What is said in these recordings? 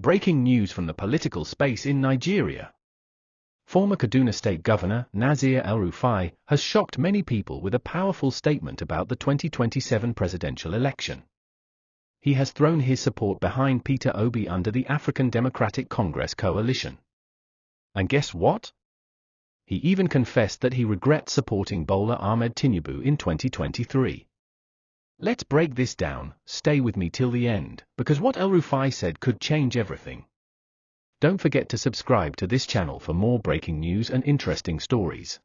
Breaking news from the political space in Nigeria. Former Kaduna State Governor Nasir El-Rufai has shocked many people with a powerful statement about the 2027 presidential election. He has thrown his support behind Peter Obi under the African Democratic Congress coalition. And guess what? He even confessed that he regrets supporting Bola Tinubu in 2023. Let's break this down. Stay with me till the end, because what El-Rufai said could change everything. Don't forget to subscribe to this channel for more breaking news and interesting stories.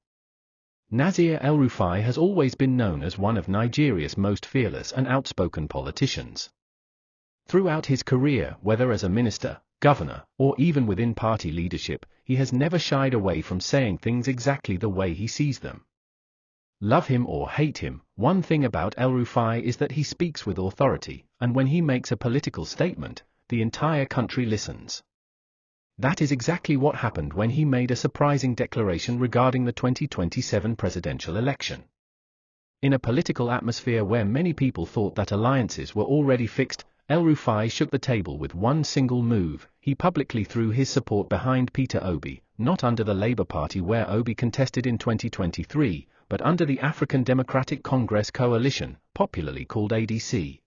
Nasir El-Rufai has always been known as one of Nigeria's most fearless and outspoken politicians. Throughout his career, whether as a minister, governor, or even within party leadership, he has never shied away from saying things exactly the way he sees them. Love him or hate him, one thing about El-Rufai is that he speaks with authority, and when he makes a political statement, the entire country listens. That is exactly what happened when he made a surprising declaration regarding the 2027 presidential election. In a political atmosphere where many people thought that alliances were already fixed, El-Rufai shook the table with one single move. He publicly threw his support behind Peter Obi, not under the Labour Party where Obi contested in 2023, but under the African Democratic Congress coalition, popularly called ADC.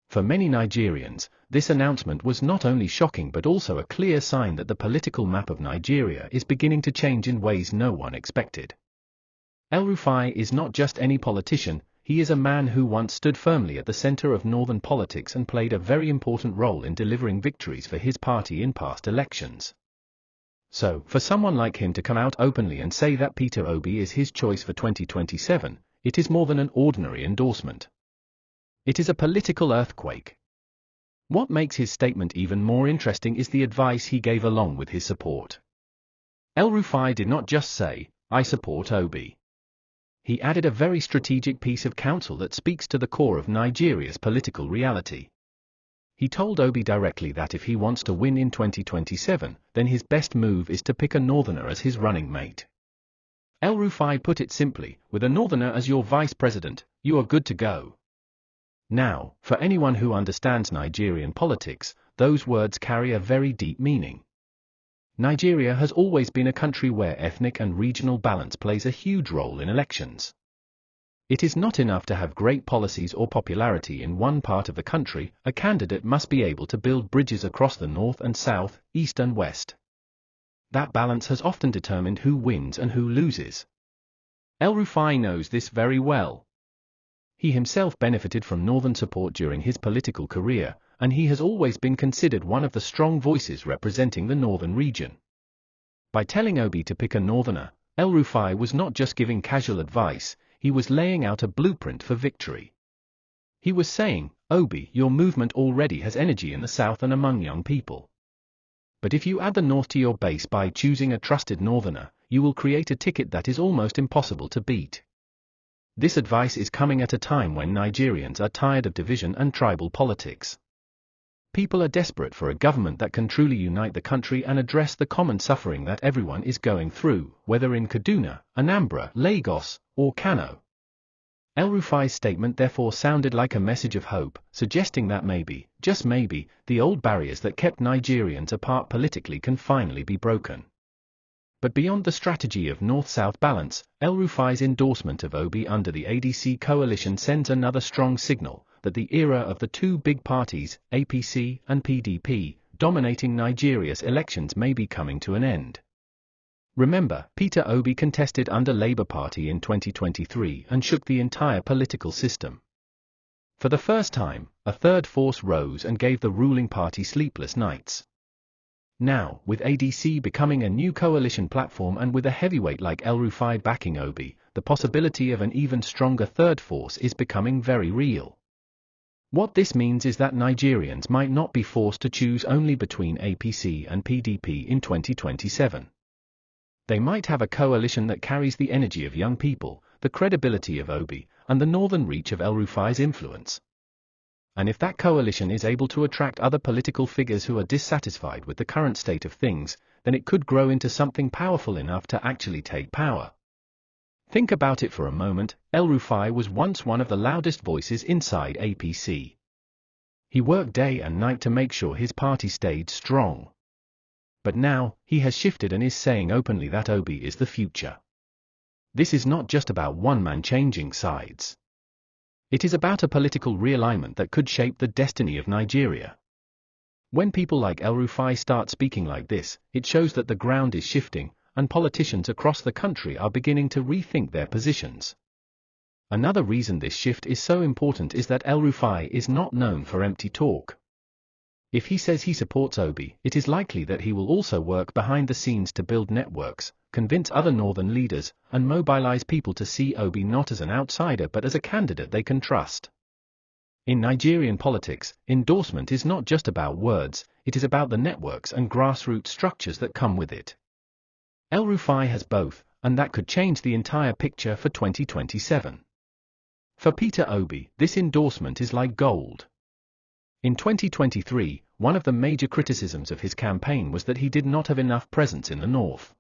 For many Nigerians, this announcement was not only shocking but also a clear sign that the political map of Nigeria is beginning to change in ways no one expected. El-Rufai is not just any politician, he is a man who once stood firmly at the center of northern politics and played a very important role in delivering victories for his party in past elections. So, for someone like him to come out openly and say that Peter Obi is his choice for 2027, it is more than an ordinary endorsement. It is a political earthquake. What makes his statement even more interesting is the advice he gave along with his support. El-Rufai did not just say, "I support Obi." He added a very strategic piece of counsel that speaks to the core of Nigeria's political reality. He told Obi directly that if he wants to win in 2027, then his best move is to pick a northerner as his running mate. El-Rufai put it simply, with a northerner as your vice president, you are good to go. Now, for anyone who understands Nigerian politics, those words carry a very deep meaning. Nigeria has always been a country where ethnic and regional balance plays a huge role in elections. It is not enough to have great policies or popularity in one part of the country, a candidate must be able to build bridges across the north and south, east and west. That balance has often determined who wins and who loses. El-Rufai knows this very well. He himself benefited from northern support during his political career, and he has always been considered one of the strong voices representing the northern region. By telling Obi to pick a northerner, El-Rufai was not just giving casual advice, he was laying out a blueprint for victory. He was saying, Obi, your movement already has energy in the south and among young people. But if you add the north to your base by choosing a trusted northerner, you will create a ticket that is almost impossible to beat. This advice is coming at a time when Nigerians are tired of division and tribal politics. People are desperate for a government that can truly unite the country and address the common suffering that everyone is going through, whether in Kaduna, Anambra, Lagos, or Kano. El-Rufai's statement therefore sounded like a message of hope, suggesting that maybe, just maybe, the old barriers that kept Nigerians apart politically can finally be broken. But beyond the strategy of north-south balance, El-Rufai's endorsement of Obi under the ADC coalition sends another strong signal that the era of the two big parties, APC and PDP, dominating Nigeria's elections may be coming to an end. Remember, Peter Obi contested under Labour Party in 2023 and shook the entire political system. For the first time, a third force rose and gave the ruling party sleepless nights. Now, with ADC becoming a new coalition platform and with a heavyweight like El-Rufai backing Obi, the possibility of an even stronger third force is becoming very real. What this means is that Nigerians might not be forced to choose only between APC and PDP in 2027. They might have a coalition that carries the energy of young people, the credibility of Obi, and the northern reach of El-Rufai's influence. And if that coalition is able to attract other political figures who are dissatisfied with the current state of things, then it could grow into something powerful enough to actually take power. Think about it for a moment. El-Rufai was once one of the loudest voices inside APC. He worked day and night to make sure his party stayed strong. But now, he has shifted and is saying openly that Obi is the future. This is not just about one man changing sides. It is about a political realignment that could shape the destiny of Nigeria. When people like El-Rufai start speaking like this, it shows that the ground is shifting, and politicians across the country are beginning to rethink their positions. Another reason this shift is so important is that El-Rufai is not known for empty talk. If he says he supports Obi, it is likely that he will also work behind the scenes to build networks, convince other northern leaders, and mobilize people to see Obi not as an outsider but as a candidate they can trust. In Nigerian politics, endorsement is not just about words, it is about the networks and grassroots structures that come with it. El-Rufai has both, and that could change the entire picture for 2027. For Peter Obi, this endorsement is like gold. In 2023, one of the major criticisms of his campaign was that he did not have enough presence in the north.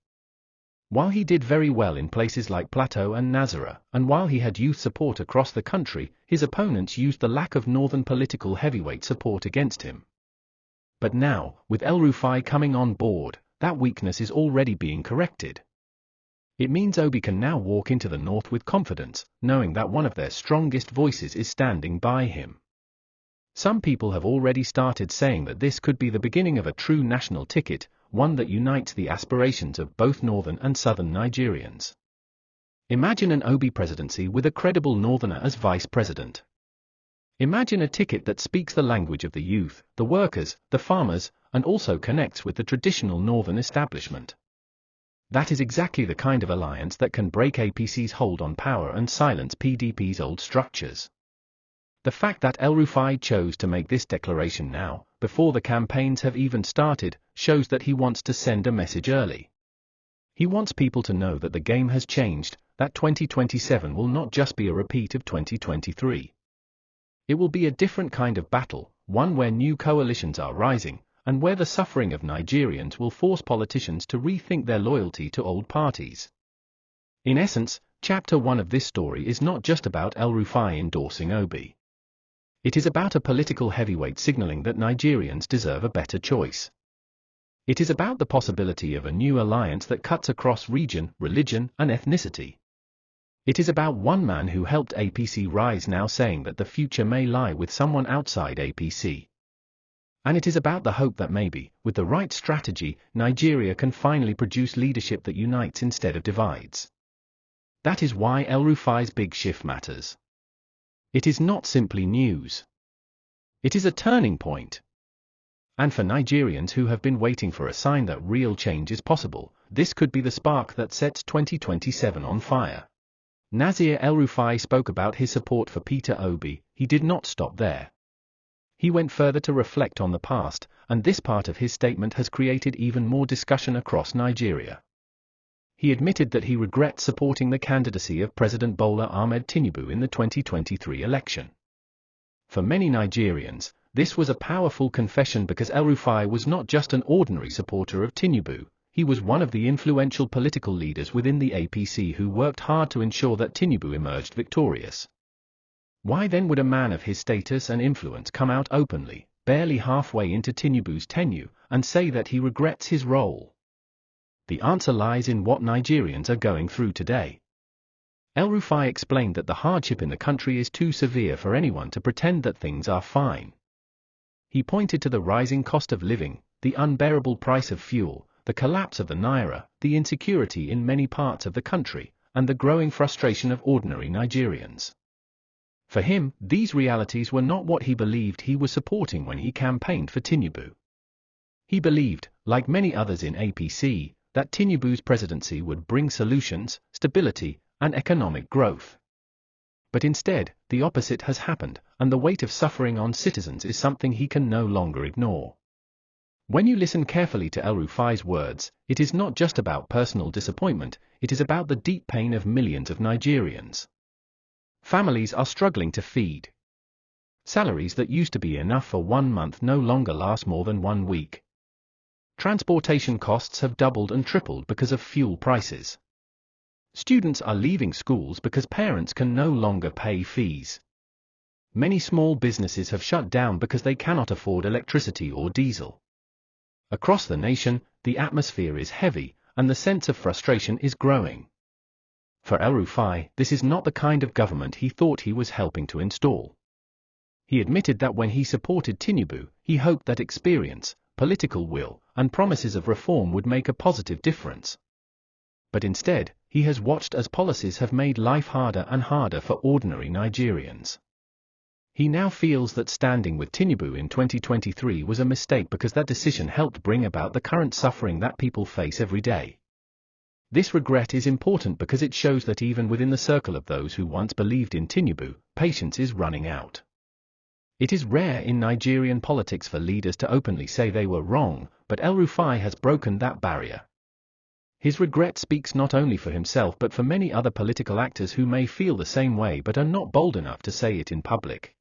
While he did very well in places like Plateau and Nasir, and while he had youth support across the country, his opponents used the lack of northern political heavyweight support against him. But now, with El-Rufai coming on board, that weakness is already being corrected. It means Obi can now walk into the north with confidence, knowing that one of their strongest voices is standing by him. Some people have already started saying that this could be the beginning of a true national ticket, one that unites the aspirations of both northern and southern Nigerians. Imagine an Obi presidency with a credible northerner as vice president. Imagine a ticket that speaks the language of the youth, the workers, the farmers, and also connects with the traditional northern establishment. That is exactly the kind of alliance that can break APC's hold on power and silence PDP's old structures. The fact that El-Rufai chose to make this declaration now, before the campaigns have even started, shows that he wants to send a message early. He wants people to know that the game has changed, that 2027 will not just be a repeat of 2023. It will be a different kind of battle, one where new coalitions are rising, and where the suffering of Nigerians will force politicians to rethink their loyalty to old parties. In essence, Chapter 1 of this story is not just about El-Rufai endorsing Obi. It is about a political heavyweight signaling that Nigerians deserve a better choice. It is about the possibility of a new alliance that cuts across region, religion, and ethnicity. It is about one man who helped APC rise now saying that the future may lie with someone outside APC. And it is about the hope that maybe, with the right strategy, Nigeria can finally produce leadership that unites instead of divides. That is why El-Rufai's big shift matters. It is not simply news. It is a turning point. And for Nigerians who have been waiting for a sign that real change is possible, this could be the spark that sets 2027 on fire. Nasir El-Rufai spoke about his support for Peter Obi. He did not stop there. He went further to reflect on the past, and this part of his statement has created even more discussion across Nigeria. He admitted that he regrets supporting the candidacy of President Bola Tinubu in the 2023 election. For many Nigerians, this was a powerful confession because El-Rufai was not just an ordinary supporter of Tinubu, he was one of the influential political leaders within the APC who worked hard to ensure that Tinubu emerged victorious. Why then would a man of his status and influence come out openly, barely halfway into Tinubu's tenure, and say that he regrets his role? The answer lies in what Nigerians are going through today. El-Rufai explained that the hardship in the country is too severe for anyone to pretend that things are fine. He pointed to the rising cost of living, the unbearable price of fuel, the collapse of the naira, the insecurity in many parts of the country, and the growing frustration of ordinary Nigerians. For him, these realities were not what he believed he was supporting when he campaigned for Tinubu. He believed, like many others in APC, that Tinubu's presidency would bring solutions, stability, and economic growth. But instead, the opposite has happened, and the weight of suffering on citizens is something he can no longer ignore. When you listen carefully to El-Rufai's words, it is not just about personal disappointment, it is about the deep pain of millions of Nigerians. Families are struggling to feed. Salaries that used to be enough for 1 month no longer last more than 1 week. Transportation costs have doubled and tripled because of fuel prices. Students are leaving schools because parents can no longer pay fees. Many small businesses have shut down because they cannot afford electricity or diesel. Across the nation, the atmosphere is heavy, and the sense of frustration is growing. For El-Rufai, this is not the kind of government he thought he was helping to install. He admitted that when he supported Tinubu, he hoped that experience, political will, and promises of reform would make a positive difference. But instead, he has watched as policies have made life harder and harder for ordinary Nigerians. He now feels that standing with Tinubu in 2023 was a mistake because that decision helped bring about the current suffering that people face every day. This regret is important because it shows that even within the circle of those who once believed in Tinubu, patience is running out. It is rare in Nigerian politics for leaders to openly say they were wrong, but El-Rufai has broken that barrier. His regret speaks not only for himself but for many other political actors who may feel the same way but are not bold enough to say it in public.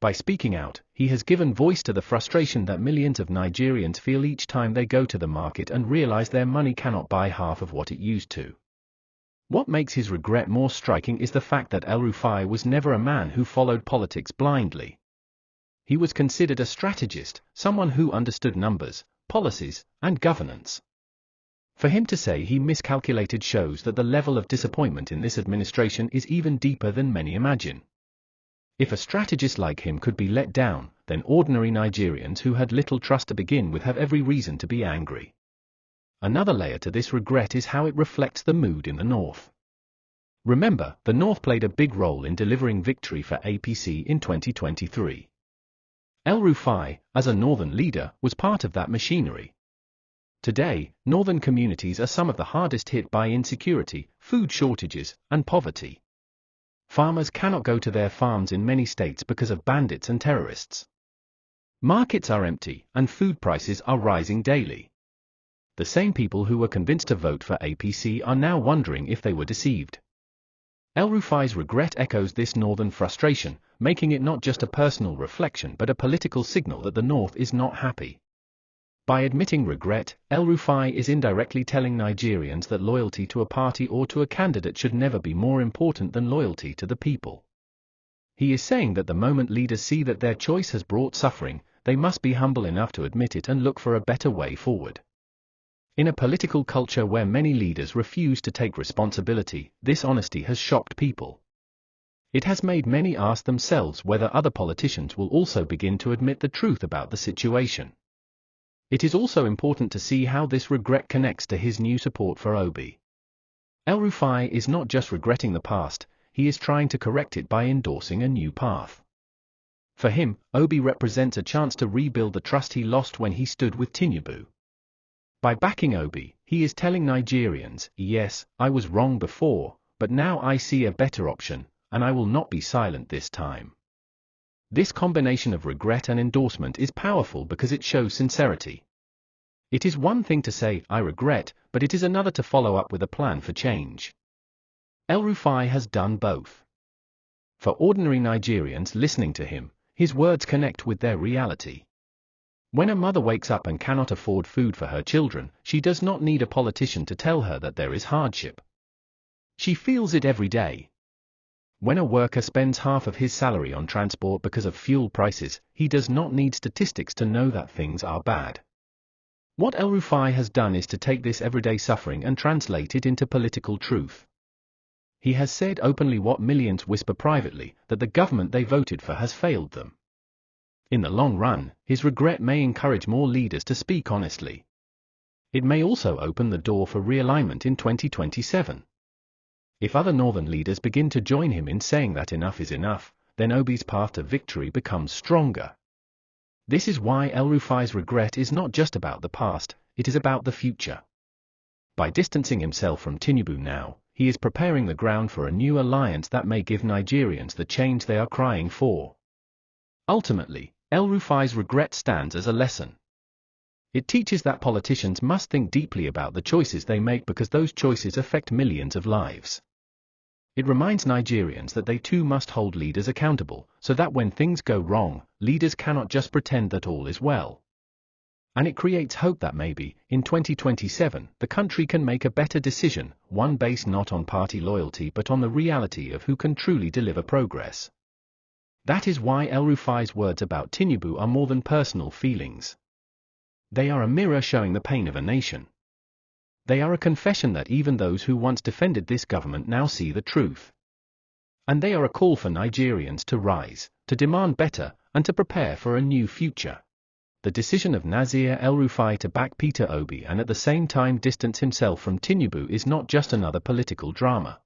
By speaking out, he has given voice to the frustration that millions of Nigerians feel each time they go to the market and realize their money cannot buy half of what it used to. What makes his regret more striking is the fact that El-Rufai was never a man who followed politics blindly. He was considered a strategist, someone who understood numbers, policies, and governance. For him to say he miscalculated shows that the level of disappointment in this administration is even deeper than many imagine. If a strategist like him could be let down, then ordinary Nigerians who had little trust to begin with have every reason to be angry. Another layer to this regret is how it reflects the mood in the North. Remember, the North played a big role in delivering victory for APC in 2023. El-Rufai, as a Northern leader, was part of that machinery. Today, Northern communities are some of the hardest hit by insecurity, food shortages, and poverty. Farmers cannot go to their farms in many states because of bandits and terrorists. Markets are empty, and food prices are rising daily. The same people who were convinced to vote for APC are now wondering if they were deceived. El-Rufai's regret echoes this northern frustration, making it not just a personal reflection but a political signal that the North is not happy. By admitting regret, El-Rufai is indirectly telling Nigerians that loyalty to a party or to a candidate should never be more important than loyalty to the people. He is saying that the moment leaders see that their choice has brought suffering, they must be humble enough to admit it and look for a better way forward. In a political culture where many leaders refuse to take responsibility, this honesty has shocked people. It has made many ask themselves whether other politicians will also begin to admit the truth about the situation. It is also important to see how this regret connects to his new support for Obi. El-Rufai is not just regretting the past, he is trying to correct it by endorsing a new path. For him, Obi represents a chance to rebuild the trust he lost when he stood with Tinubu. By backing Obi, he is telling Nigerians, yes, I was wrong before, but now I see a better option, and I will not be silent this time. This combination of regret and endorsement is powerful because it shows sincerity. It is one thing to say, I regret, but it is another to follow up with a plan for change. El-Rufai has done both. For ordinary Nigerians listening to him, his words connect with their reality. When a mother wakes up and cannot afford food for her children, she does not need a politician to tell her that there is hardship. She feels it every day. When a worker spends half of his salary on transport because of fuel prices, he does not need statistics to know that things are bad. What El-Rufai has done is to take this everyday suffering and translate it into political truth. He has said openly what millions whisper privately, that the government they voted for has failed them. In the long run, his regret may encourage more leaders to speak honestly. It may also open the door for realignment in 2027. If other northern leaders begin to join him in saying that enough is enough, then Obi's path to victory becomes stronger. This is why El-Rufai's regret is not just about the past, it is about the future. By distancing himself from Tinubu now, he is preparing the ground for a new alliance that may give Nigerians the change they are crying for. Ultimately, El-Rufai's regret stands as a lesson. It teaches that politicians must think deeply about the choices they make because those choices affect millions of lives. It reminds Nigerians that they too must hold leaders accountable, so that when things go wrong, leaders cannot just pretend that all is well. And it creates hope that maybe, in 2027, the country can make a better decision, one based not on party loyalty but on the reality of who can truly deliver progress. That is why El-Rufai's words about Tinubu are more than personal feelings. They are a mirror showing the pain of a nation. They are a confession that even those who once defended this government now see the truth. And they are a call for Nigerians to rise, to demand better, and to prepare for a new future. The decision of Nasir El-Rufai to back Peter Obi and at the same time distance himself from Tinubu is not just another political drama.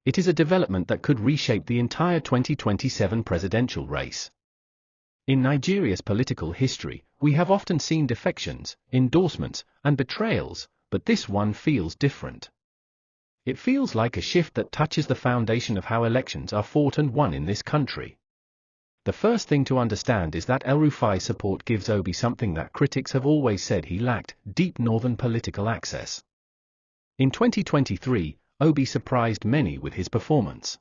It is a development that could reshape the entire 2027 presidential race. In Nigeria's political history, we have often seen defections, endorsements, and betrayals, but this one feels different. It feels like a shift that touches the foundation of how elections are fought and won in this country. The first thing to understand is that El-Rufai's support gives Obi something that critics have always said he lacked: deep northern political access. In 2023, Obi surprised many with his performance.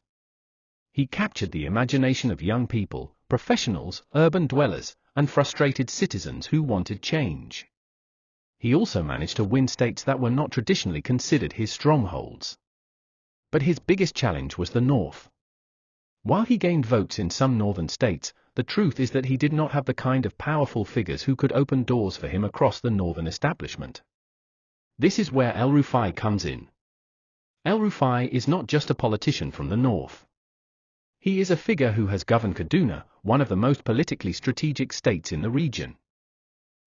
He captured the imagination of young people, professionals, urban dwellers, and frustrated citizens who wanted change. He also managed to win states that were not traditionally considered his strongholds. But his biggest challenge was the North. While he gained votes in some northern states, the truth is that he did not have the kind of powerful figures who could open doors for him across the northern establishment. This is where El-Rufai comes in. El-Rufai is not just a politician from the north. He is a figure who has governed Kaduna, one of the most politically strategic states in the region.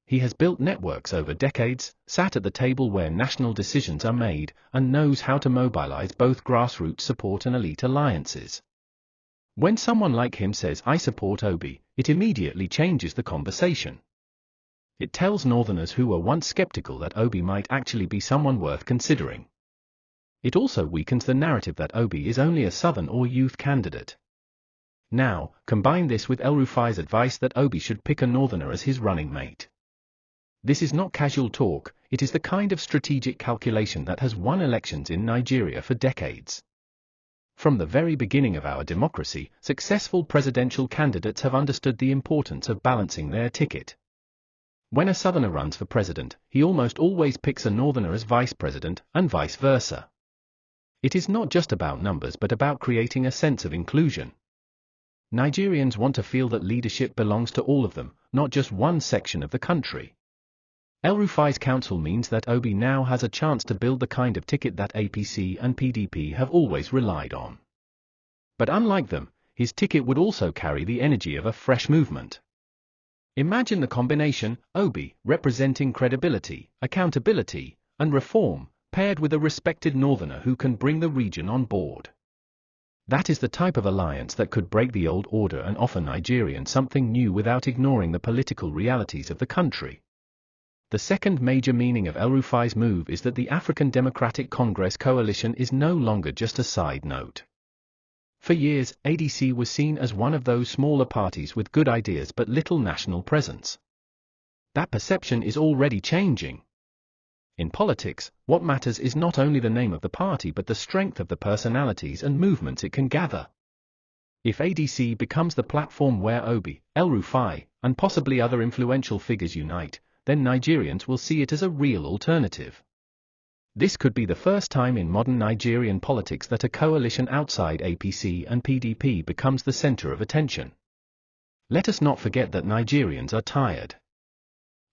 He has built networks over decades, sat at the table where national decisions are made, and knows how to mobilize both grassroots support and elite alliances. When someone like him says, "I support Obi," it immediately changes the conversation. It tells northerners who were once skeptical that Obi might actually be someone worth considering. It also weakens the narrative that Obi is only a southern or youth candidate. Now, combine this with El-Rufai's advice that Obi should pick a northerner as his running mate. This is not casual talk, it is the kind of strategic calculation that has won elections in Nigeria for decades. From the very beginning of our democracy, successful presidential candidates have understood the importance of balancing their ticket. When a southerner runs for president, he almost always picks a northerner as vice president, and vice versa. It is not just about numbers but about creating a sense of inclusion. Nigerians want to feel that leadership belongs to all of them, not just one section of the country. El-Rufai's counsel means that Obi now has a chance to build the kind of ticket that APC and PDP have always relied on. But unlike them, his ticket would also carry the energy of a fresh movement. Imagine the combination: Obi, representing credibility, accountability, and reform, paired with a respected northerner who can bring the region on board. That is the type of alliance that could break the old order and offer Nigerians something new without ignoring the political realities of the country. The second major meaning of El-Rufai's move is that the African Democratic Congress coalition is no longer just a side note. For years, ADC was seen as one of those smaller parties with good ideas but little national presence. That perception is already changing. In politics, what matters is not only the name of the party but the strength of the personalities and movements it can gather. If ADC becomes the platform where Obi, El-Rufai, and possibly other influential figures unite, then Nigerians will see it as a real alternative. This could be the first time in modern Nigerian politics that a coalition outside APC and PDP becomes the center of attention. Let us not forget that Nigerians are tired.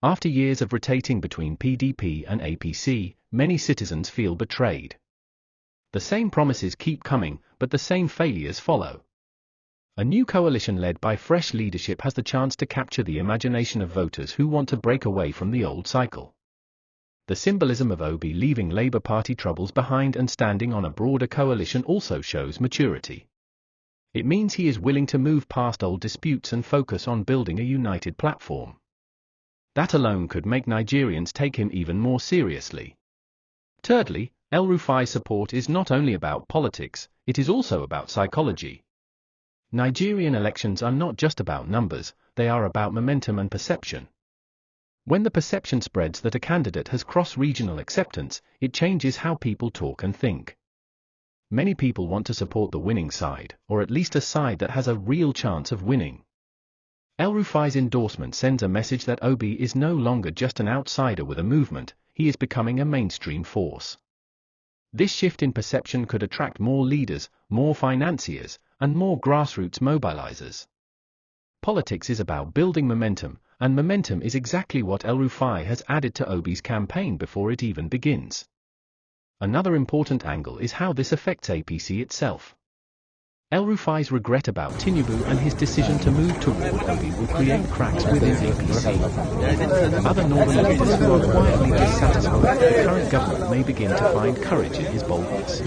After years of rotating between PDP and APC, many citizens feel betrayed. The same promises keep coming, but the same failures follow. A new coalition led by fresh leadership has the chance to capture the imagination of voters who want to break away from the old cycle. The symbolism of Obi leaving Labour Party troubles behind and standing on a broader coalition also shows maturity. It means he is willing to move past old disputes and focus on building a united platform. That alone could make Nigerians take him even more seriously. Thirdly, El-Rufai's support is not only about politics, it is also about psychology. Nigerian elections are not just about numbers, they are about momentum and perception. When the perception spreads that a candidate has cross-regional acceptance, it changes how people talk and think. Many people want to support the winning side, or at least a side that has a real chance of winning. El-Rufai's endorsement sends a message that Obi is no longer just an outsider with a movement, he is becoming a mainstream force. This shift in perception could attract more leaders, more financiers, and more grassroots mobilizers. Politics is about building momentum, and momentum is exactly what El-Rufai has added to Obi's campaign before it even begins. Another important angle is how this affects APC itself. El-Rufai's regret about Tinubu and his decision to move toward Obi will create cracks within APC. Other northern leaders who are quietly dissatisfied with the current government may begin to find courage in his boldness.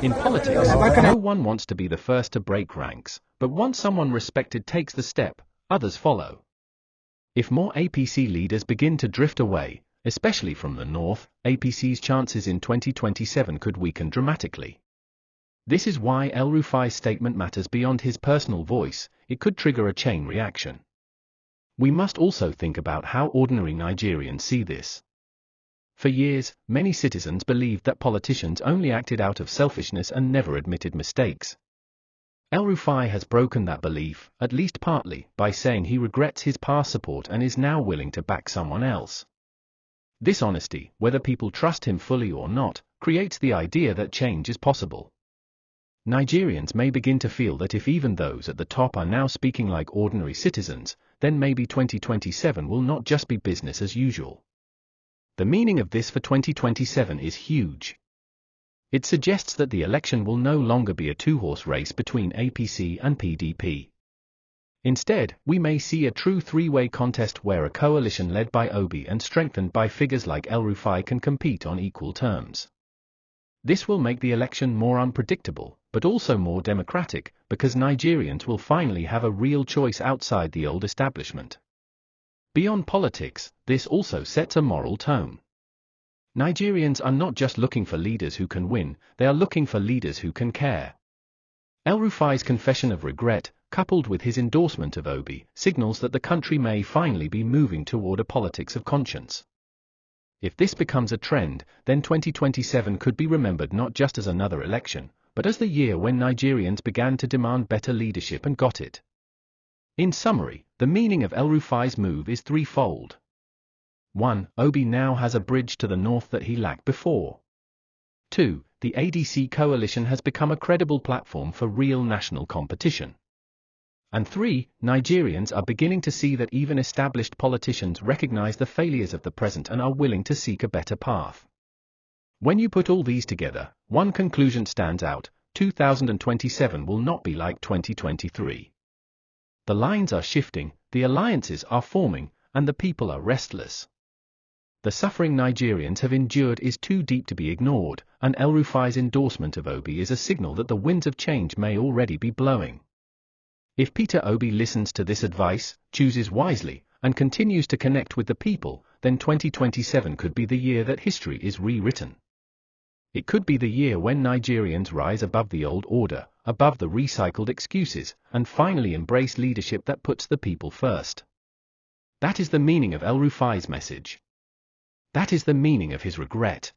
In politics, no one wants to be the first to break ranks, but once someone respected takes the step, others follow. If more APC leaders begin to drift away, especially from the north, APC's chances in 2027 could weaken dramatically. This is why El-Rufai's statement matters beyond his personal voice. It could trigger a chain reaction. We must also think about how ordinary Nigerians see this. For years, many citizens believed that politicians only acted out of selfishness and never admitted mistakes. El-Rufai has broken that belief, at least partly, by saying he regrets his past support and is now willing to back someone else. This honesty, whether people trust him fully or not, creates the idea that change is possible. Nigerians may begin to feel that if even those at the top are now speaking like ordinary citizens, then maybe 2027 will not just be business as usual. The meaning of this for 2027 is huge. It suggests that the election will no longer be a two-horse race between APC and PDP. Instead, we may see a true three-way contest where a coalition led by Obi and strengthened by figures like El-Rufai can compete on equal terms. This will make the election more unpredictable, but also more democratic, because Nigerians will finally have a real choice outside the old establishment. Beyond politics, this also sets a moral tone. Nigerians are not just looking for leaders who can win, they are looking for leaders who can care. El-Rufai's confession of regret, coupled with his endorsement of Obi, signals that the country may finally be moving toward a politics of conscience. If this becomes a trend, then 2027 could be remembered not just as another election, but as the year when Nigerians began to demand better leadership and got it. In summary, the meaning of El-Rufai's move is threefold. 1. Obi now has a bridge to the north that he lacked before. 2. The ADC coalition has become a credible platform for real national competition. And 3. Nigerians are beginning to see that even established politicians recognize the failures of the present and are willing to seek a better path. When you put all these together, one conclusion stands out: 2027 will not be like 2023. The lines are shifting, the alliances are forming, and the people are restless. The suffering Nigerians have endured is too deep to be ignored, and El-Rufai's endorsement of Obi is a signal that the winds of change may already be blowing. If Peter Obi listens to this advice, chooses wisely, and continues to connect with the people, then 2027 could be the year that history is rewritten. It could be the year when Nigerians rise above the old order, above the recycled excuses, and finally embrace leadership that puts the people first. That is the meaning of El-Rufai's message. That is the meaning of his regret.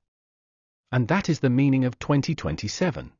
And that is the meaning of 2027.